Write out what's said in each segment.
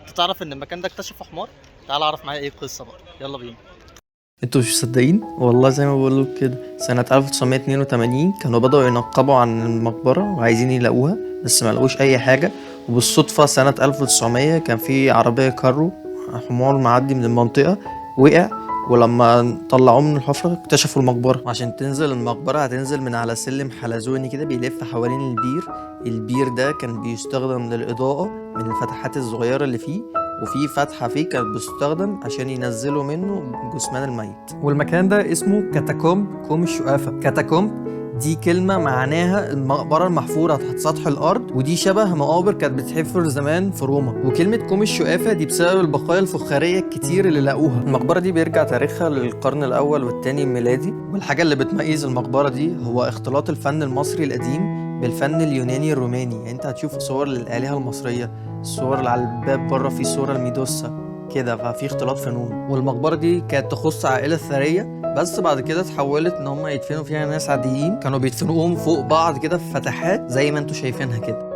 انت تعرف ان المكان ده اكتشفه حمار؟ تعال اعرف معايا ايه القصه بقى، يلا بينا. انتوا مش مصدقين والله، زي ما بقولوا كده سنة 1982 كانوا بدأوا ينقبوا عن المقبرة وعايزين يلاقوها، بس ما لقوش أي حاجة. وبالصدفة سنة 1900 كان في عربية كارو، حمار معدي من المنطقة، وقع. ولما طلعوه من الحفرة اكتشفوا المقبرة. عشان تنزل المقبرة هتنزل من على سلم حلزوني كده بيلف حوالين البير. البير ده كان بيستخدم للإضاءة من الفتحات الصغيرة اللي فيه، وفي فتحة فيه كانت بتستخدم عشان ينزلوا منه جثمان الميت. والمكان ده اسمه كاتاكومب كوم الشقافة. كاتاكومب دي كلمة معناها المقبرة المحفورة تحت سطح الأرض، ودي شبه مقابر كانت بتحفر زمان في روما. وكلمة كوم الشقافة دي بسبب البقايا الفخارية الكتير اللي لقوها. المقبرة دي بيرجع تاريخها للقرن الأول والتاني الميلادي، والحاجة اللي بتميز المقبرة دي هو اختلاط الفن المصري القديم بالفن اليوناني الروماني. يعني انت هتشوف صور للآلهة المصرية، الصور اللي على الباب بره في صورة الميدوسا كده، ففي اختلاط فنون. والمقبرة دي كانت تخص عائلة ثرية، بس بعد كده اتحولت ان هم يدفنوا فيها ناس عاديين، كانوا بيدفنوهم فوق بعض كده في فتحات زي ما انتوا شايفينها كده.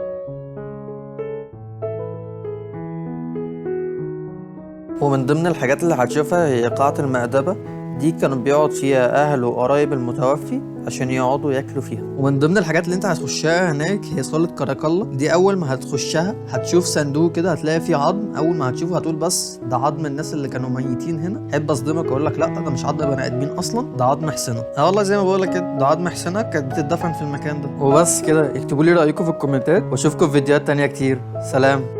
ومن ضمن الحاجات اللي هتشوفها هي قاعة المأدبة. دي كانوا بيقعد فيها أهل وقرايب المتوفي عشان يقعدوا ياكلوا فيها. ومن ضمن الحاجات اللي انت هتخشها هناك هي صالة كراكلا. دي أول ما هتخشها هتشوف صندوق كده هتلاقي فيه عظم. أول ما هتشوفه هتقول بس ده عظم الناس اللي كانوا ميتين هنا. أحب أصدمك أقول لك لأ، ده مش عظم بني آدمين أصلا، ده عظم حصنة. والله زي ما بقول لك كده، ده عظم حصنة كانت بتدفن في المكان ده. وبس كده، اكتبوا لي رأيكم في الكومنتات وأشوفكم في فيديوهات تانية كتير. سلام.